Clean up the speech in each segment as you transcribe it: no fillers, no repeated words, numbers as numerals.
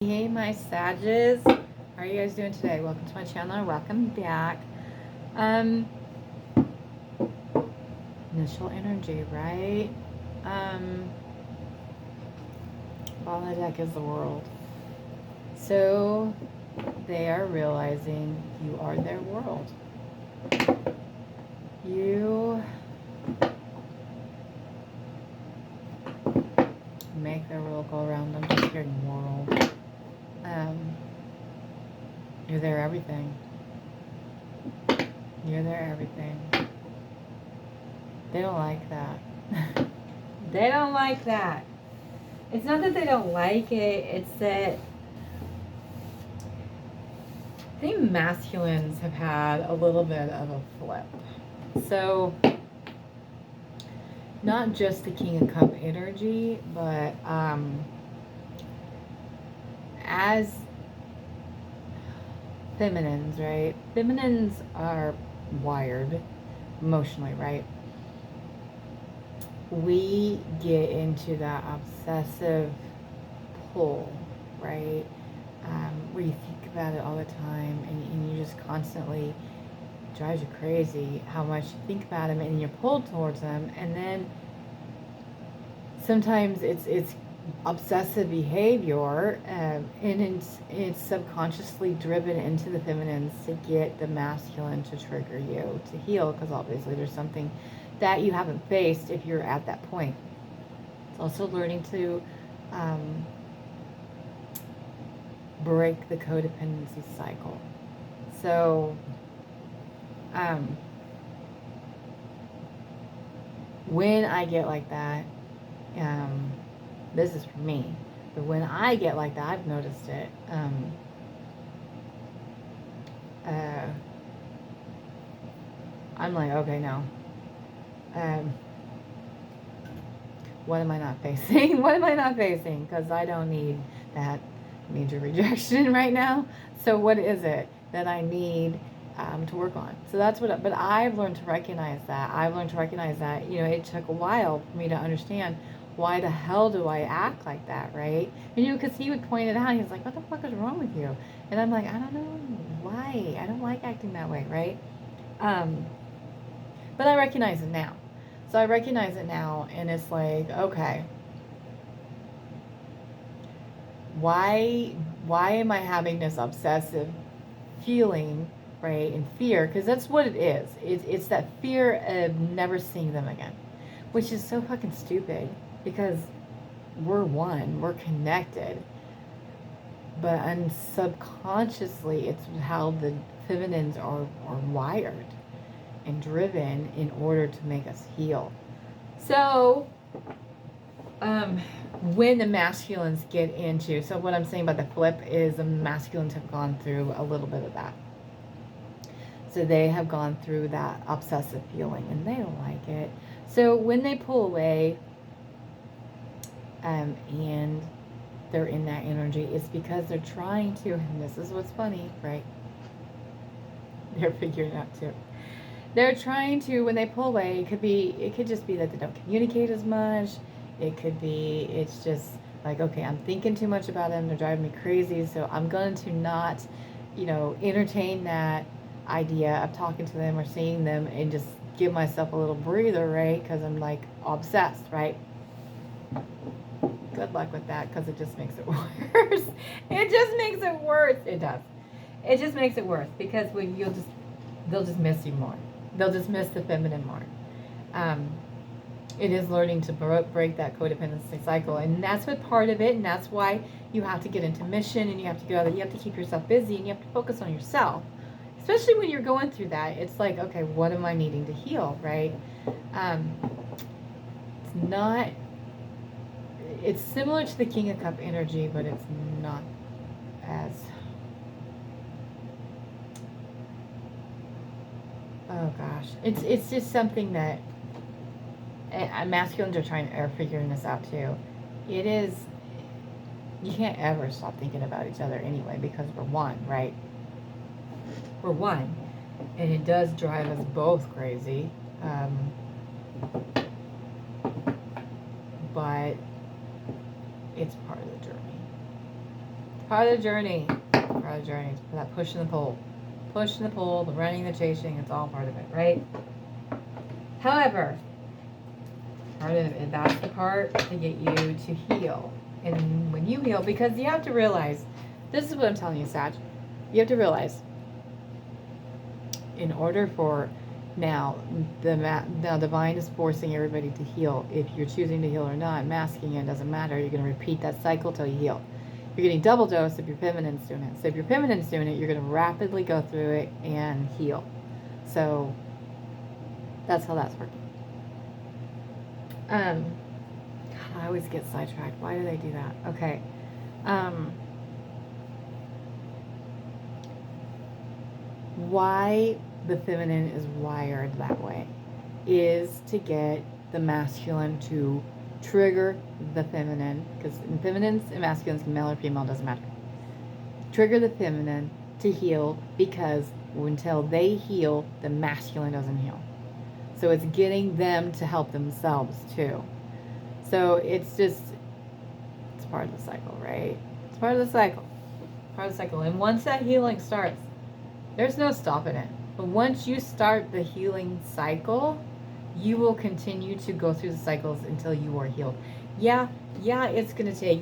Hey my Sages, how are you guys doing today? Welcome to my channel, welcome back. Initial energy, right? Bottom of the deck is the world. So they are realizing you are their world. You make their world go around. I'm just hearing world. You're their everything. You're their everything. They don't like that. They don't like that. It's not that they don't like it, it's that I think masculines have had a little bit of a flip. So, not just the King of Cup energy, but as feminines, right? Feminines are wired emotionally, right? We get into that obsessive pull, right? Where you think about it all the time and you just constantly drives you crazy how much you think about them and you're pulled towards them, and then sometimes it's obsessive behavior, and it's subconsciously driven into the feminines to get the masculine to trigger you to heal, because obviously there's something that you haven't faced if you're at that point. It's also learning to break the codependency cycle. So when I get like that, this is for me, but when I get like that, I've noticed it. I'm like, okay, no. What am I not facing? What am I not facing? Because I don't need that major rejection right now. So what is it that I need to work on? So that's what, but I've learned to recognize that. I've learned to recognize that, you know, it took a while for me to understand why the hell do I act like that, right? And, you know, because he would point it out. He's like, what the fuck is wrong with you? And I'm like, I don't know why. I don't like acting that way, right? But I recognize it now. So I recognize it now, and it's like, okay, why am I having this obsessive feeling, right, and fear? Because that's what it is. It's that fear of never seeing them again, which is so fucking stupid, because we're one, we're connected. But subconsciously, it's how the feminines are wired and driven in order to make us heal. So when the masculines get into, so what I'm saying about the flip is the masculines have gone through a little bit of that. So they have gone through that obsessive feeling and they don't like it. So when they pull away and they're in that energy, it's because they're trying to, and this is what's funny, right? They're figuring it out too. They're trying to, when they pull away, it could just be that they don't communicate as much. It could be, it's just like, okay, I'm thinking too much about them. They're driving me crazy. So I'm going to not, you know, entertain that idea of talking to them or seeing them and just give myself a little breather, right? Because I'm like obsessed, right? Good luck with that, because it just makes it worse. It just makes it worse. It does. It just makes it worse, because when they'll just miss you more. They'll just miss the feminine more. It is learning to break that codependency cycle, and that's what part of it, and that's why you have to get into mission, and you have to go out, you have to keep yourself busy, and you have to focus on yourself, especially when you're going through that. It's like, okay, what am I needing to heal, right? It's similar to the King of Cup energy, but it's not as, oh gosh, it's just something that masculines are figuring this out too. It is, you can't ever stop thinking about each other anyway, because we're one, right? We're one, and it does drive us both crazy, but it's part of the journey. Part of the journey. Part of the journey. That push and the pull. Push and the pull, the running, the chasing, it's all part of it, right? However, part of it, that's the part to get you to heal. And when you heal, because you have to realize, this is what I'm telling you, Sag. You have to realize, in order for now divine is forcing everybody to heal. If you're choosing to heal or not, masking it doesn't matter. You're going to repeat that cycle till you heal. You're getting double dose if your feminine's doing it. So if your feminine's doing it, you're going to rapidly go through it and heal. So that's how that's working. God, I always get sidetracked. Why do they do that? Okay. Why the feminine is wired that way is to get the masculine to trigger the feminine, because feminines and masculines, male or female, doesn't matter. Trigger the feminine to heal, because until they heal, the masculine doesn't heal. So it's getting them to help themselves too. So it's just, it's part of the cycle, right? It's part of the cycle. Part of the cycle. And once that healing starts, there's no stopping it. But once you start the healing cycle, you will continue to go through the cycles until you are healed. Yeah, it's going to take,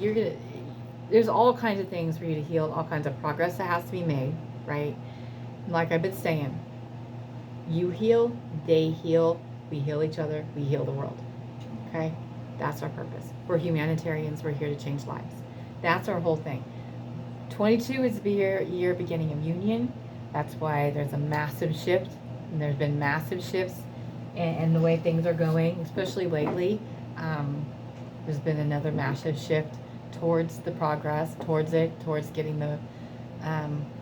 there's all kinds of things for you to heal, all kinds of progress that has to be made, right? Like I've been saying, you heal, they heal, we heal each other, we heal the world, okay? That's our purpose. We're humanitarians, we're here to change lives. That's our whole thing. 22 is the year beginning of union. That's why there's a massive shift, and there's been massive shifts in the way things are going, especially lately. There's been another massive shift towards the progress, towards getting the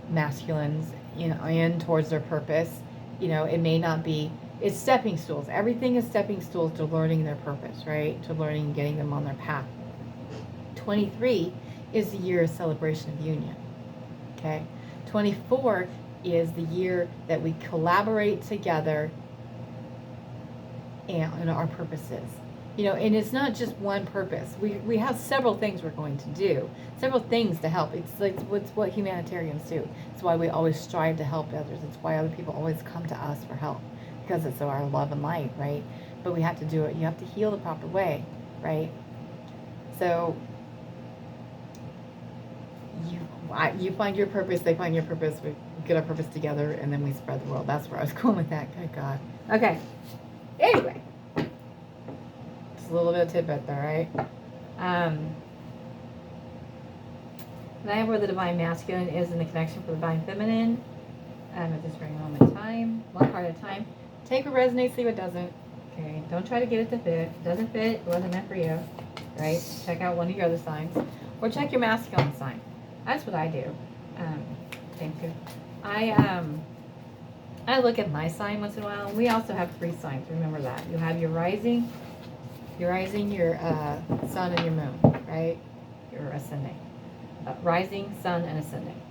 masculines, in towards their purpose. It may not be, it's stepping stools. Everything is stepping stools to learning their purpose, right? To learning and getting them on their path. 23 is the year of celebration of union, okay? 24 is the year that we collaborate together and our purposes. And it's not just one purpose. We have several things we're going to do, several things to help. It's like what humanitarians do. It's why we always strive to help others. It's why other people always come to us for help, because it's our love and light, right? But we have to do it. You have to heal the proper way, right? So you find your purpose, they find your purpose, we get our purpose together, and then we spread the world. That's where I was going with that. Good God. Okay. Anyway. Just a little bit of tidbit there, right? And I have where the divine masculine is in the connection for the divine feminine. At this very moment in time, one card at a time. Take what resonates, see what doesn't. Okay, don't try to get it to fit. If it doesn't fit, it wasn't meant for you. Right? Check out one of your other signs. Or check your masculine sign. That's what I do. Thank you. I look at my sign once in a while. We also have 3 signs. Remember that. You have your rising, your sun, and your moon, right? Your ascending. Rising, sun, and ascending.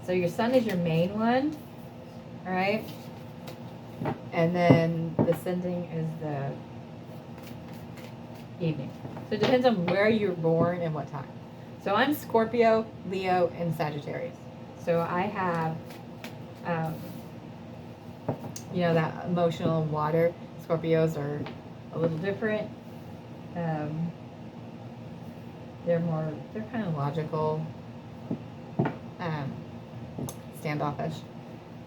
So your sun is your main one, all right? And then the ascending is the evening. So it depends on where you're born and what time. So I'm Scorpio, Leo, and Sagittarius. So I have, that emotional water. Scorpios are a little different. They're kind of logical, standoffish.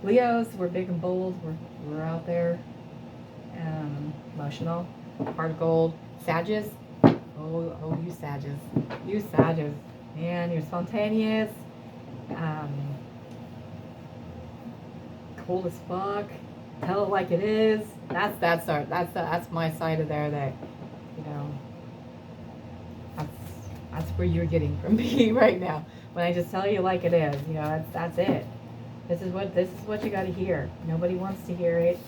Leos, we're big and bold. We're out there, emotional, heart of gold. Sagittarius, oh, you Sagittarius, man, you're spontaneous, cold as fuck. Tell it like it is. That's my side of there. That that's where you're getting from me right now. When I just tell you like it is, that's it. This is what you got to hear. Nobody wants to hear it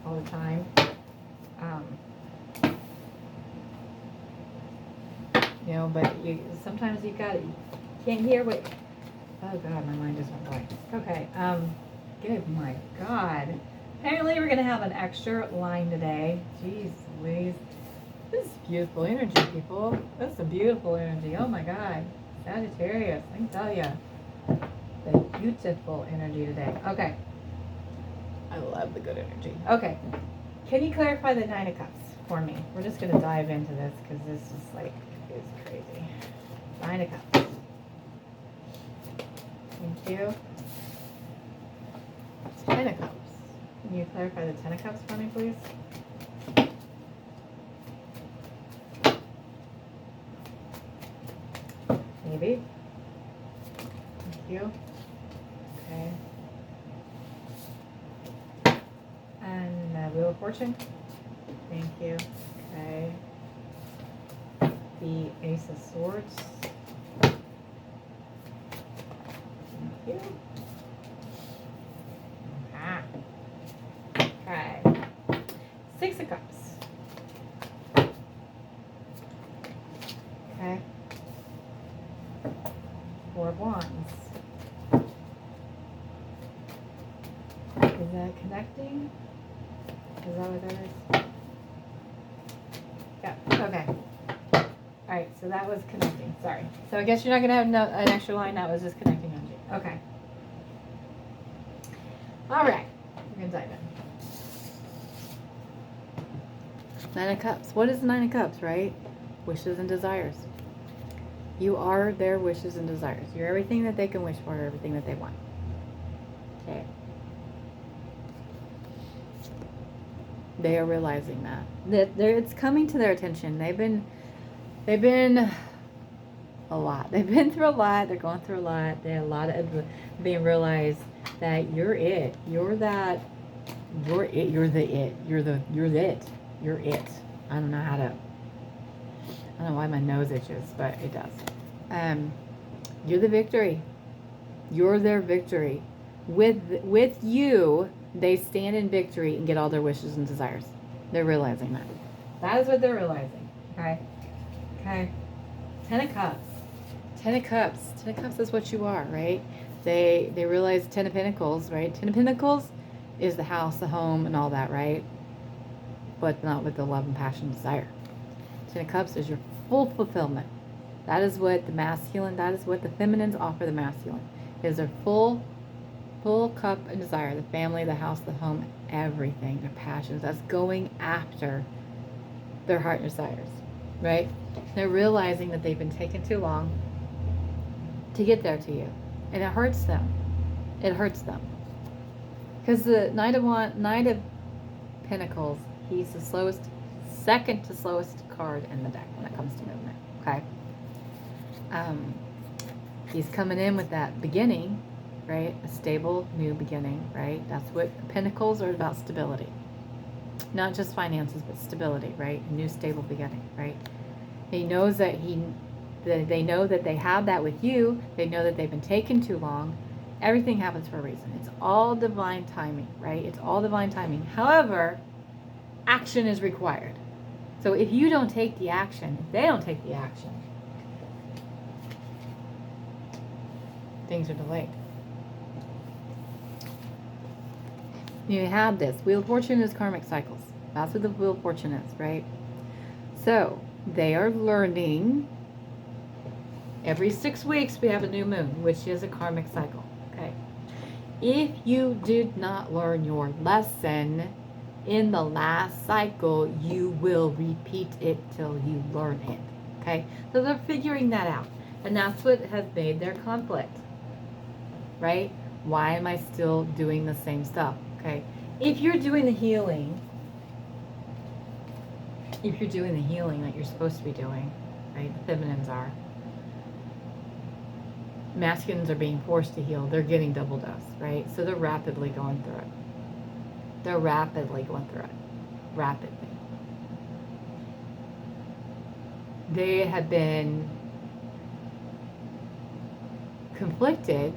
all the time. But sometimes you can't hear what. Oh God, my mind just went blank. Okay. Good. My God. Apparently, we're gonna have an extra line today. Jeez Louise. This is beautiful energy, people. That's a beautiful energy. Oh my God. Sagittarius, I can tell you. the beautiful energy today. Okay. I love the good energy. Okay. Can you clarify the Nine of Cups for me? We're just going to dive into this because this is like, is crazy. Nine of Cups. Thank you. Ten of Cups. Can you clarify the Ten of Cups for me, please? Maybe. Thank you. Okay. And Wheel of Fortune. Thank you. Okay. The Ace of Swords. Thank you. Ah. Okay. Six of Cups. Okay. Four of Wands. Is that connecting? Is that what that is? Yeah, okay. Alright, so that was connecting. Sorry. So I guess you're not going to have an extra line. That was just connecting on you. Okay. Alright. We're going to dive in. Nine of Cups. What is the Nine of Cups, right? Wishes and desires. You are their wishes and desires. You're everything that they can wish for, everything that they want. Okay. They are realizing that it's coming to their attention. They've been a lot. They've been through a lot. They're going through a lot. They have a lot of being realized that you're it. You're that. You're it. You're the it. You're it. You're it. I don't know how to. I don't know why my nose itches, but it does. You're the victory. You're their victory. With you, they stand in victory and get all their wishes and desires. They're realizing that. That is what they're realizing. Okay? Okay. Ten of Cups. Ten of Cups. Ten of Cups is what you are, right? They realize Ten of Pentacles, right? Ten of Pentacles is the house, the home, and all that, right? But not with the love and passion and desire. Ten of Cups is your full fulfillment. That is what the masculine, that is what the feminines offer the masculine. Is their full cup and desire. The family, the house, the home, everything. Their passions. That's going after their heart and desires. Right? They're realizing that they've been taking too long to get there to you. And it hurts them. It hurts them. Because the Knight of Pentacles, he's the slowest, second to slowest card in the deck when it comes to movement. Okay? He's coming in with that beginning, right? A stable new beginning, right? That's what Pentacles are about, stability. Not just finances, but stability, right? A new stable beginning, right? He knows that they know that they have that with you. They know that they've been taken too long. Everything happens for a reason. It's all divine timing, right? It's all divine timing. However, action is required. So if you don't take the action, if they don't take the action, things are delayed. You have this. Wheel of Fortune is karmic cycles. That's what the Wheel of Fortune is, right? So they are learning. Every 6 weeks we have a new moon, which is a karmic cycle. Okay. If you did not learn your lesson in the last cycle, you will repeat it till you learn it. Okay. So they're figuring that out. And that's what has made their conflict. Right? Why am I still doing the same stuff? Okay. If you're doing the healing, that you're supposed to be doing, right? The feminines are. Masculines are being forced to heal. They're getting double dose, right? So they're rapidly going through it. They're rapidly going through it. Rapidly. They have been conflicted,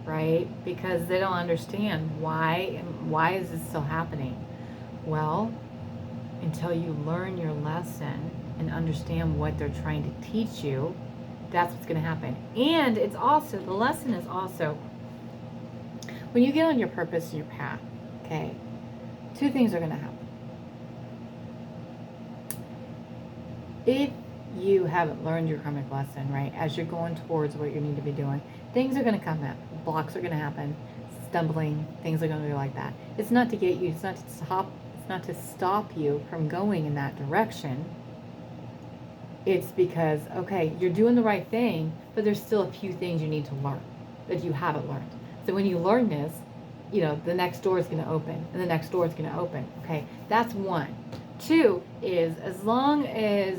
right? Because they don't understand why is this still happening? Well, until you learn your lesson and understand what they're trying to teach you, that's what's going to happen. And it's also, the lesson is also, when you get on your purpose and your path, okay, 2 things are going to happen. If you haven't learned your karmic lesson, right, as you're going towards what you need to be doing, Things are going to come up. Blocks are going to happen. Stumbling. Things are going to be like that. It's not to get you. It's not to stop. It's not to stop you from going in that direction. It's because, okay, you're doing the right thing, but there's still a few things you need to learn that you haven't learned. So when you learn this, you know, the next door is going to open, and the next door is going to open. Okay, that's one. Two is, as long as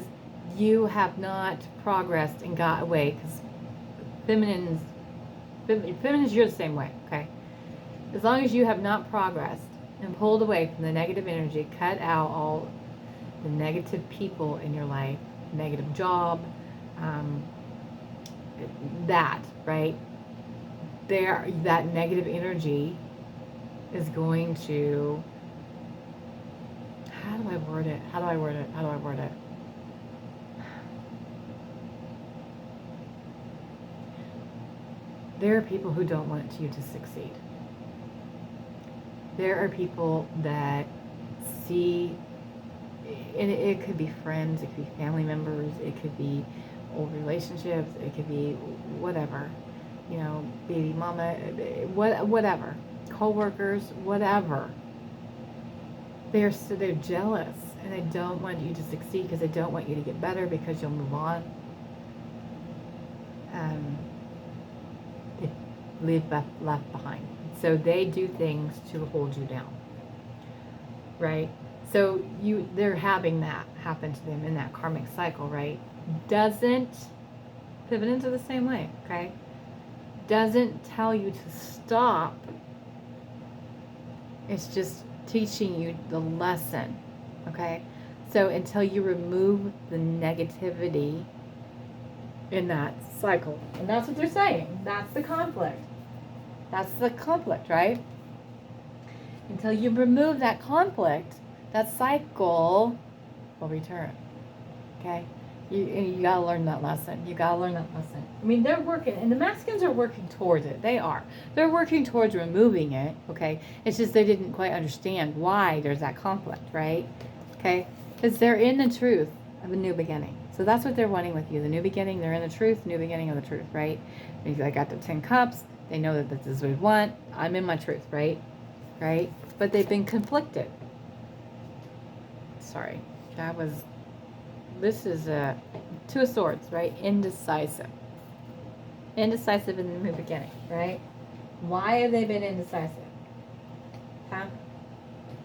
you have not progressed and got away, because feminines, you're the same way, okay? As long as you have not progressed and pulled away from the negative energy, cut out all the negative people in your life, negative job, that, right? That negative energy is going to, how do I word it? There are people who don't want you to succeed. There are people that see, and it could be friends, it could be family members, it could be old relationships, it could be whatever, you know, baby mama, whatever, co-workers, whatever. They're jealous, and they don't want you to succeed because they don't want you to get better, because you'll move on. They leave left behind. So they do things to hold you down, right? So they're having that happen to them in that karmic cycle, right? Doesn't pivot into the same way, okay? Doesn't tell you to stop. It's just teaching you the lesson, okay? So until you remove the negativity in that cycle, and that's what they're saying. That's the conflict. That's the conflict, right? Until you remove that conflict, that cycle will return. Okay? You gotta learn that lesson. You gotta learn that lesson. I mean, they're working, and the masculines are working towards it. They are. They're working towards removing it, okay? It's just they didn't quite understand why there's that conflict, right? Okay? Because they're in the truth of a new beginning. So that's what they're wanting with you. The new beginning, they're in the truth, new beginning of the truth, right? I got the 10 cups. They know that this is what we want. I'm in my truth, right? Right? But they've been conflicted. Sorry. This is a Two of Swords, right? Indecisive. Indecisive in the new beginning, right? Why have they been indecisive? Huh?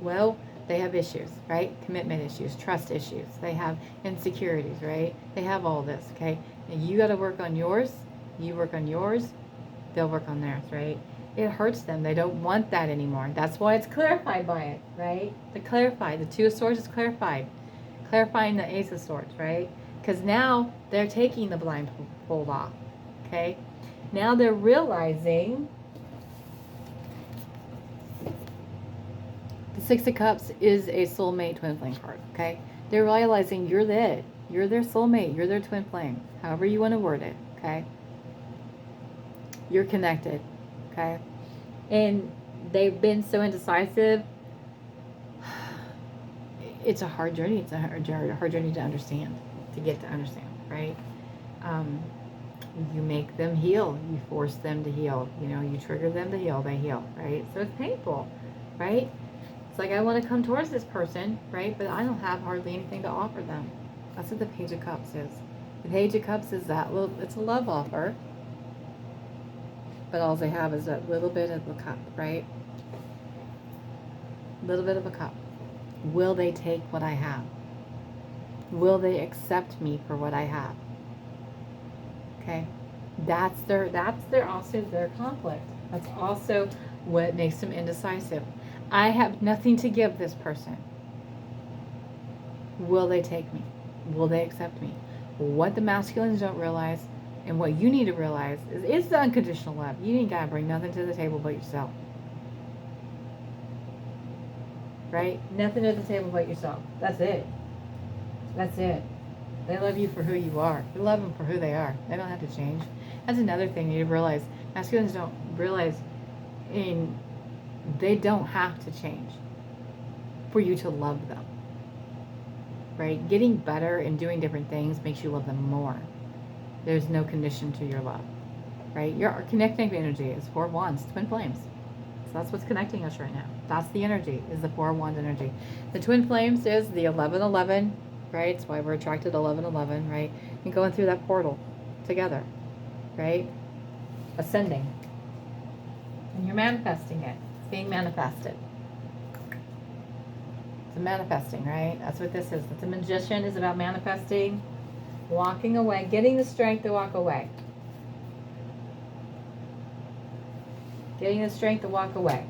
Well, they have issues, right? Commitment issues, trust issues. They have insecurities, right? They have all this, okay? And you got to work on yours. You work on yours. They'll work on theirs, right? It hurts them. They don't want that anymore. That's why it's clarified by it, right? The Two of Swords is clarified. Clarifying the Ace of Swords, right? Because now they're taking the blindfold off, okay? Now they're realizing the Six of Cups is a soulmate twin flame card, okay? They're realizing you're their soulmate, you're their twin flame, however you want to word it, okay? You're connected, okay? And they've been so indecisive. It's a hard journey. It's a hard journey to understand, to get to understand, right? You make them heal. You force them to heal. You know, you trigger them to heal. They heal, right? So it's painful, right? It's like, I want to come towards this person, right? But I don't have hardly anything to offer them. That's what the Page of Cups is. The Page of Cups is it's a love offer. But all they have is a little bit of a cup, right? A little bit of a cup. Will they take what I have? Will they accept me for what I have? Okay? That's also their conflict. That's also what makes them indecisive. I have nothing to give this person. Will they take me? Will they accept me? What the masculines don't realize, and what you need to realize, is it's the unconditional love. You ain't got to bring nothing to the table but yourself. Right? Nothing to the table but yourself. That's it. That's it. They love you for who you are. You love them for who they are. They don't have to change. That's another thing you realize. Masculines don't realize they don't have to change for you to love them. Right? Getting better and doing different things makes you love them more. There's no condition to your love. right? Your connecting energy is 4 wands, twin flames. So that's what's connecting us right now. That's the energy, is the 4 wands energy. The twin flames is the 1111, right? That's why we're attracted to 1111, right? And going through that portal together, right? Ascending. And you're manifesting it. It's being manifested. It's manifesting, right? That's what this is. The magician is about manifesting, walking away, getting the strength to walk away. Getting the strength to walk away.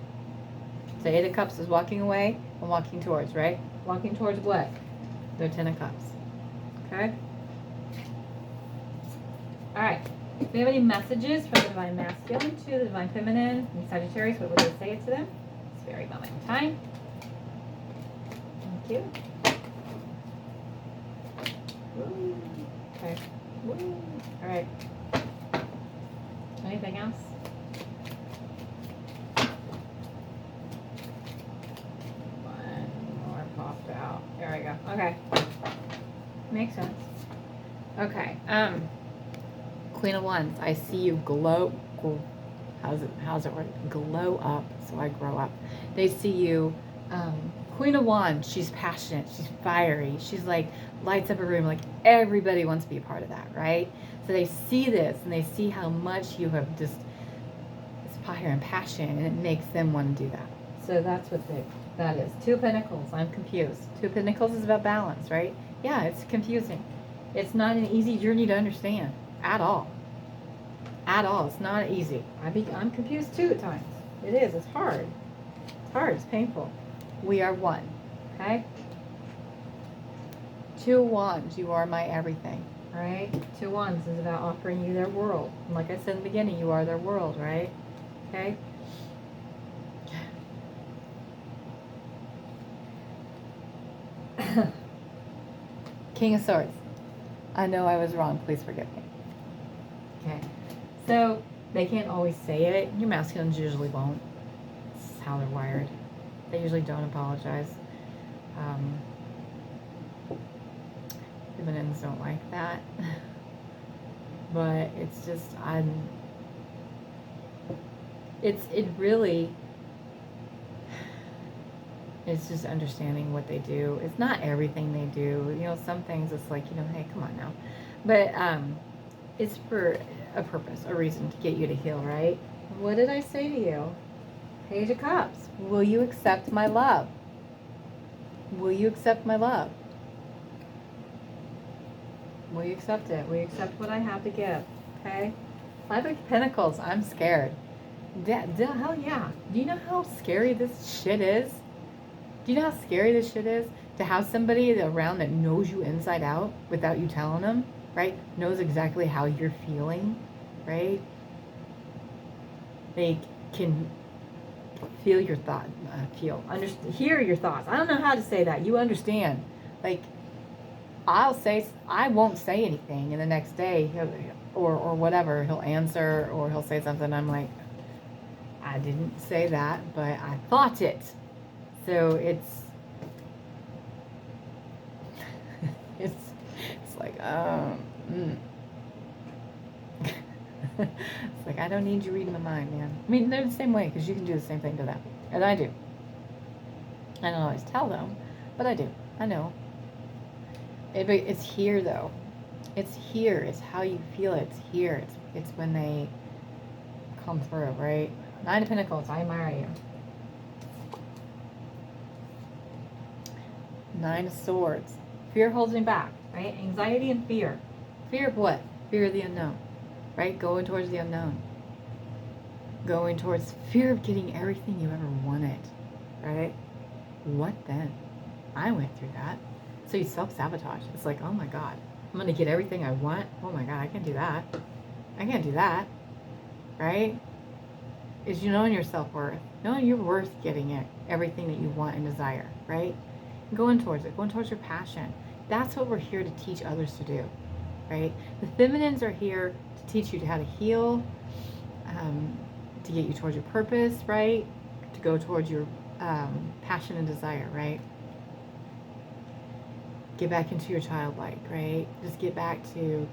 So 8 of Cups is walking away and walking towards, right? Walking towards what? The 10 of Cups. Okay? All right. Do we have any messages from the Divine Masculine to the Divine Feminine and Sagittarius? What would they say it to them? This very moment in time. Thank you. Woo. Okay. Woo. All right. Anything else? One more popped out. There we go. Okay. Makes sense. Okay. Queen of Wands. I see you glow. How's it word? Glow up. So I grow up. They see you. Queen of Wands, she's passionate, she's fiery, she's like, lights up a room, like everybody wants to be a part of that, right? So they see this, and they see how much you have just, this fire and passion, and it makes them want to do that. So that's what that is. 2 of Pentacles, I'm confused. 2 of Pentacles is about balance, right? Yeah, it's confusing. It's not an easy journey to understand, at all. At all, it's not easy. I'm confused too at times. It is, it's hard. It's hard, it's painful. We are one, okay? 2 wands, you are my everything, right? 2 wands is about offering you their world. And like I said in the beginning, you are their world, right? Okay? King of Swords. I know I was wrong. Please forgive me. Okay. So, they can't always say it. Your masculines usually won't. It's how they're wired. They usually don't apologize. Feminines don't like that. But it's just, it's just understanding what they do. It's not everything they do. You know, some things it's like, you know, hey, come on now. But it's for a purpose, a reason to get you to heal, right? What did I say to you? Page of Cups. Will you accept my love? Will you accept my love? Will you accept it? Will you accept what I have to give? Okay? 5 of Pentacles. I'm scared. Hell yeah. Do you know how scary this shit is? Do you know how scary this shit is? To have somebody around that knows you inside out without you telling them, right? Knows exactly how you're feeling, right? They can feel your thought, hear your thoughts. I don't know how to say that. You understand. Like, I won't say anything, and the next day, or whatever, he'll answer, or he'll say something. I'm like, I didn't say that, but I thought it. So it's like, it's like, I don't need you reading my mind, man. I mean, they're the same way, because you can do the same thing to them. And I do. I don't always tell them, but I do. I know. It's here, though. It's here. It's how you feel it. It's here. It's when they come through, right? 9 of Pentacles. I admire you. 9 of Swords. Fear holds me back, right? Anxiety and fear. Fear of what? Fear of the unknown, right? Going towards the unknown. Going towards fear of getting everything you ever wanted, right? What then? I went through that. So you self-sabotage. It's like, oh my God, I'm going to get everything I want. Oh my God, I can't do that. I can't do that, right? Is you knowing your self-worth. Knowing you're worth getting it, everything that you want and desire, right? Going towards it, going towards your passion. That's what we're here to teach others to do, right? The feminines are here to teach you how to heal, to get you towards your purpose, right? To go towards your passion and desire, right? Get back into your childlike, right? Just get back to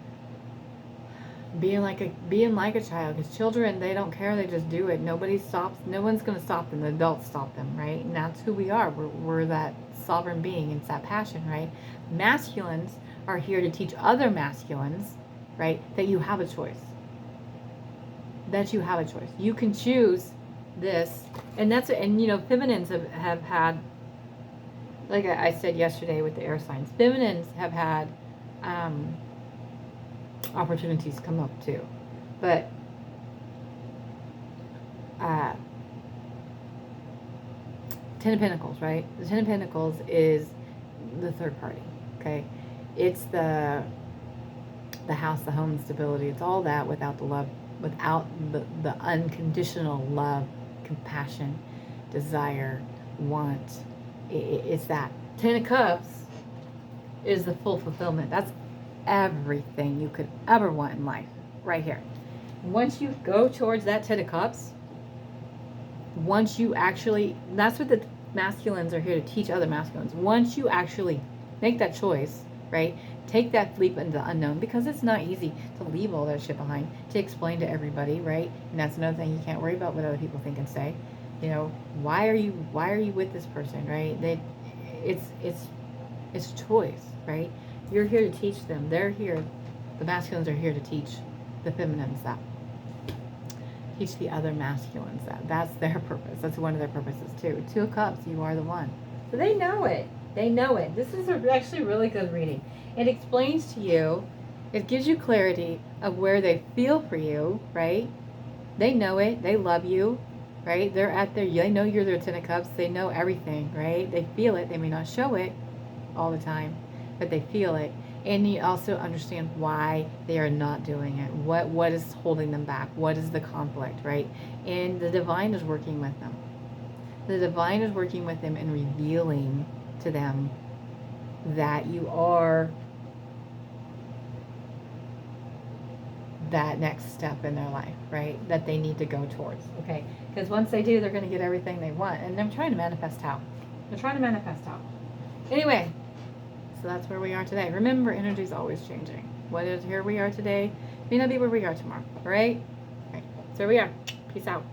being like a child, because children, they don't care, they just do it. Nobody stops, no one's going to stop them. The adults stop them, right? And that's who we are. We're that sovereign being. It's that passion, right? Masculines are here to teach other masculines, right, that you have a choice, that you have a choice. You can choose this. And that's, and you know, feminines have had, like I said yesterday with the air signs, feminines have had opportunities come up too. But Ten of Pentacles, right? The Ten of Pentacles is the third party, okay? It's the house, the home, the stability. It's all that without the love, without the unconditional love, compassion, desire, want. It's that. Ten of Cups is the full fulfillment. That's everything you could ever want in life, right here. Once you go towards that Ten of Cups, once you actually, that's what the masculines are here to teach other masculines. Once you actually make that choice, right, take that leap into the unknown, because it's not easy to leave all that shit behind, to explain to everybody, right? And that's another thing, you can't worry about what other people think and say. You know, why are you with this person, right? It's choice, right? You're here to teach them. They're here, the masculines are here to teach the feminines that. Teach the other masculines that. That's their purpose. That's one of their purposes too. Two of Cups, you are the one. So they know it. They know it. This is actually a really good reading. It explains to you, it gives you clarity of where they feel for you, right? They know it. They love you, right? They're at their, they know you're their Ten of Cups. They know everything, right? They feel it. They may not show it all the time, but they feel it. And you also understand why they are not doing it. What is holding them back? What is the conflict, right? And the divine is working with them. The divine is working with them and revealing to them that you are that next step in their life, right? That they need to go towards, okay? Because once they do, they're going to get everything they want. And they're trying to manifest out. They're trying to manifest out. Anyway, so that's where we are today. Remember, energy is always changing. What is here we are today may not be where we are tomorrow, all right? All right, so here we are. Peace out.